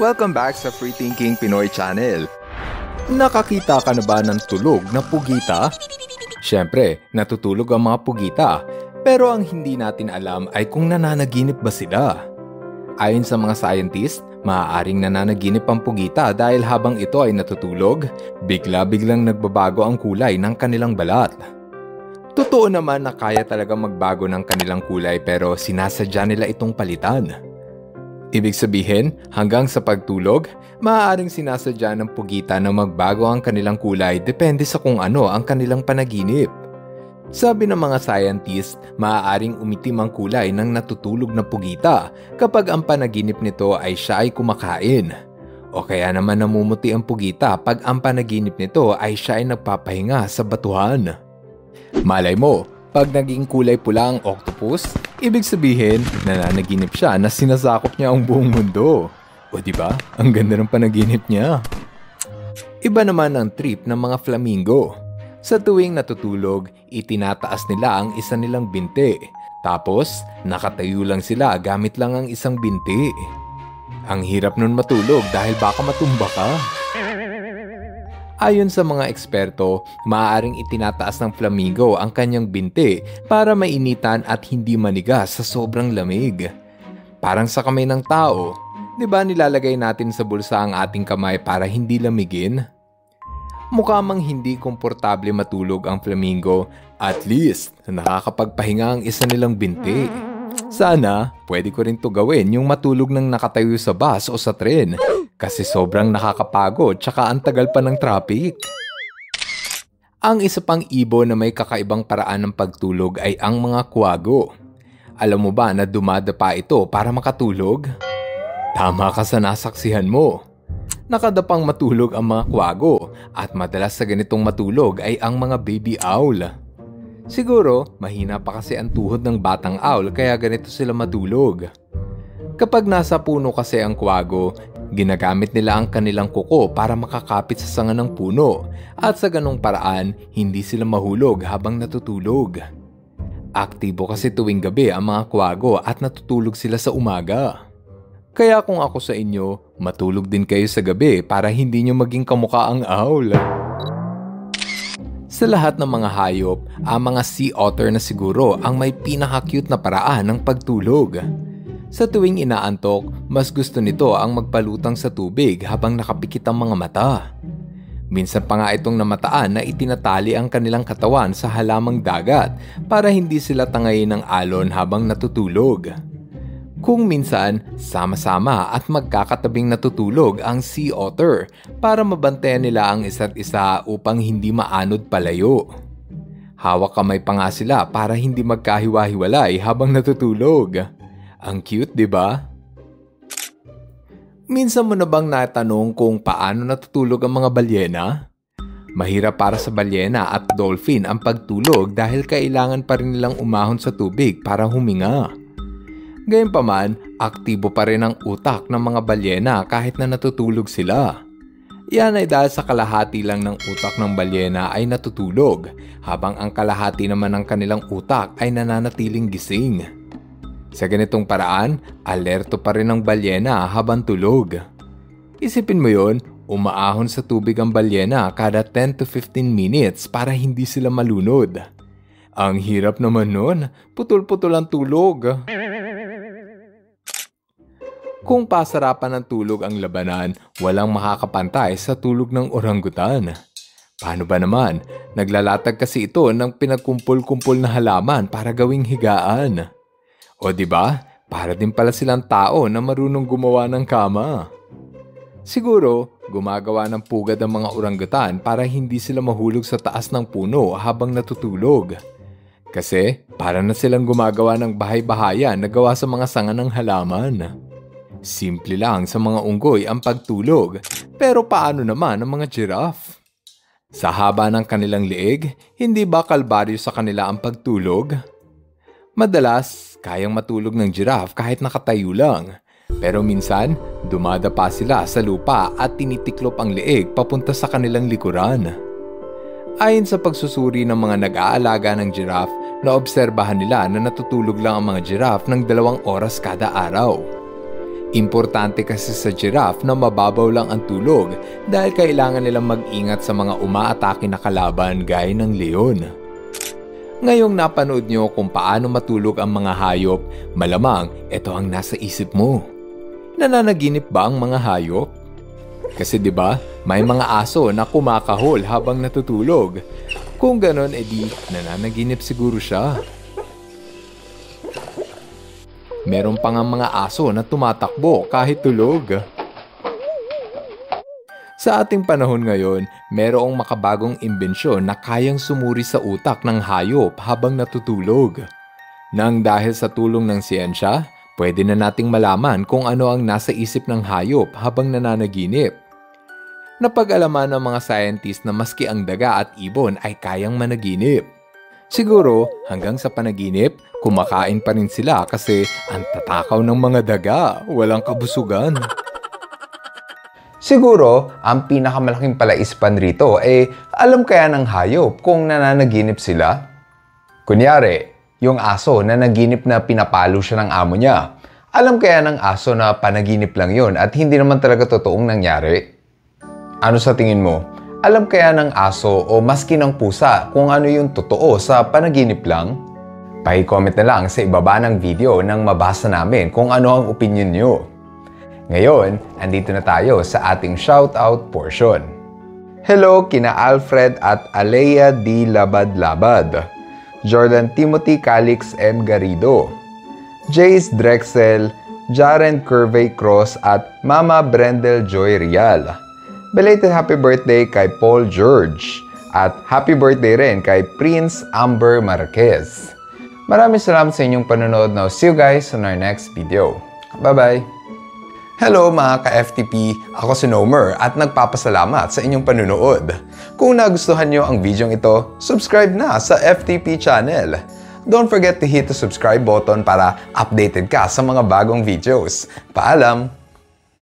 Welcome back sa Free Thinking Pinoy Channel. Nakakita ka na ba ng tulog na pugita? Siyempre, natutulog ang mga pugita, pero ang hindi natin alam ay kung nananaginip ba sila. Ayon sa mga scientist, maaaring nananaginip ang pugita dahil habang ito ay natutulog, bigla-biglang nagbabago ang kulay ng kanilang balat. Totoo naman na kaya talaga magbago ng kanilang kulay pero sinasadya nila itong palitan. Ibig sabihin, hanggang sa pagtulog, maaaring sinasadya ng pugita na magbago ang kanilang kulay depende sa kung ano ang kanilang panaginip. Sabi ng mga scientist, maaaring umitim ang kulay ng natutulog na pugita kapag ang panaginip nito ay siya ay kumakain. O kaya naman namumuti ang pugita pag ang panaginip nito ay siya ay nagpapahinga sa batuhan. Malay mo, pag naging kulay pula ang octopus, ibig sabihin, nananaginip siya na sinasakop niya ang buong mundo. O diba? Ang ganda ng panaginip niya. Iba naman ang trip ng mga flamingo. Sa tuwing natutulog, itinataas nila ang isa nilang binti. Tapos, nakatayo lang sila gamit lang ang isang binti. Ang hirap nun matulog dahil baka matumba ka. Ayon sa mga eksperto, maaaring itinataas ng flamingo ang kanyang binti para mainitan at hindi manigas sa sobrang lamig. Parang sa kamay ng tao, di ba nilalagay natin sa bulsa ang ating kamay para hindi lamigin? Mukha mang hindi komportable matulog ang flamingo, at least nakakapagpahinga ang isa nilang binti. Sana, pwede ko rin to gawin yung matulog ng nakatayo sa bus o sa tren. Kasi sobrang nakakapagod tsaka ang tagal pa ng traffic. Ang isa pang ibon na may kakaibang paraan ng pagtulog ay ang mga kwago. Alam mo ba na dumadapa ito para makatulog? Tama ka sa nasaksihan mo. Nakadapang matulog ang mga kwago at madalas sa ganitong matulog ay ang mga baby owl. Siguro, mahina pa kasi ang tuhod ng batang owl kaya ganito sila matulog. Kapag nasa puno kasi ang kwago, ginagamit nila ang kanilang kuko para makakapit sa sanga ng puno at sa ganong paraan, hindi sila mahulog habang natutulog. Aktibo kasi tuwing gabi ang mga kwago at natutulog sila sa umaga. Kaya kung ako sa inyo, matulog din kayo sa gabi para hindi nyo maging kamukha ang owl. Sa lahat ng mga hayop, ang mga sea otter na siguro ang may pinaka-cute na paraan ng pagtulog. Sa tuwing inaantok, mas gusto nito ang magpalutang sa tubig habang nakapikit ang mga mata. Minsan pa nga itong namataan na itinatali ang kanilang katawan sa halamang dagat para hindi sila tangayin ng alon habang natutulog. Kung minsan, sama-sama at magkakatabing natutulog ang sea otter para mabantayan nila ang isa't isa upang hindi maanod palayo. Hawak kamay pa nga sila para hindi magkahiwa-hiwalay habang natutulog. Ang cute, di ba? Minsan mo na bang natanong kung paano natutulog ang mga balyena? Mahirap para sa balyena at dolphin ang pagtulog dahil kailangan pa rin nilang umahon sa tubig para huminga. Gayunpaman, aktibo pa rin ang utak ng mga balyena kahit na natutulog sila. Yan ay dahil sa kalahati lang ng utak ng balyena ay natutulog, habang ang kalahati naman ng kanilang utak ay nananatiling gising. Sa ganitong paraan, alerto pa rin ang balyena habang tulog. Isipin mo yon, umaahon sa tubig ang balyena kada 10 to 15 minutes para hindi sila malunod. Ang hirap naman nun, putol-putol ang tulog. Kung pasarapan ng tulog ang labanan, walang makakapantay sa tulog ng orangutan. Paano ba naman? Naglalatag kasi ito ng pinagkumpul-kumpul na halaman para gawing higaan. O diba? Para din pala silang tao na marunong gumawa ng kama. Siguro, gumagawa ng pugad ang mga orangutan para hindi sila mahulog sa taas ng puno habang natutulog. Kasi, para na silang gumagawa ng bahay-bahayan na gawa sa mga sanga ng halaman. Simple lang sa mga unggoy ang pagtulog, pero paano naman ang mga giraffe? Sa haba ng kanilang leeg, hindi ba kalbaryo sa kanila ang pagtulog? Madalas, kayang matulog ng giraffe kahit nakatayo lang. Pero minsan, dumadapa sila sa lupa at tinitiklop ang leeg papunta sa kanilang likuran. Ayon sa pagsusuri ng mga nag-aalaga ng giraffe, naobserbahan nila na natutulog lang ang mga giraffe ng 2 oras kada araw. Importante kasi sa giraffe na mababaw lang ang tulog dahil kailangan nilang mag-ingat sa mga umaatake na kalaban gaya ng leon. Ngayong napanood nyo kung paano matulog ang mga hayop, malamang ito ang nasa isip mo. Nananaginip ba ang mga hayop? Kasi 'di ba, may mga aso na kumakahol habang natutulog. Kung ganon, edi nananaginip siguro siya. Meron pa nga mga aso na tumatakbo kahit tulog. Sa ating panahon ngayon, merong makabagong imbensyon na kayang sumuri sa utak ng hayop habang natutulog. Nang dahil sa tulong ng siyensya, pwede na nating malaman kung ano ang nasa isip ng hayop habang nananaginip. Napag-alaman ng mga scientist na maski ang daga at ibon ay kayang managinip. Siguro, hanggang sa panaginip, kumakain pa rin sila kasi ang tatakaw ng mga daga, walang kabusugan. Siguro, ang pinakamalaking palaispan rito ay alam kaya ng hayop kung nananaginip sila? Kunyari, yung aso na naginip na pinapalo siya ng amo niya. Alam kaya ng aso na panaginip lang yon at hindi naman talaga totoong nangyari? Ano sa tingin mo? Alam kaya ng aso o maski ng pusa kung ano yung totoo sa panaginip lang? Pa-comment na lang sa ibaba ng video nang mabasa namin kung ano ang opinion nyo. Ngayon, andito na tayo sa ating shoutout portion. Hello kina Alfred at Alea D. Labad-Labad, Jordan Timothy Calix M. Garrido, Jace Drexel, Jaren Curvey Cross at Mama Brendel Joy Rial. Belated happy birthday kay Paul George at happy birthday rin kay Prince Amber Marquez. Maraming salamat sa inyong panonood. Now, see you guys on our next video. Bye-bye! Hello mga ka-FTP! Ako si Nomer at nagpapasalamat sa inyong panonood. Kung nagustuhan nyo ang video ito, subscribe na sa FTP channel. Don't forget to hit the subscribe button para updated ka sa mga bagong videos. Paalam!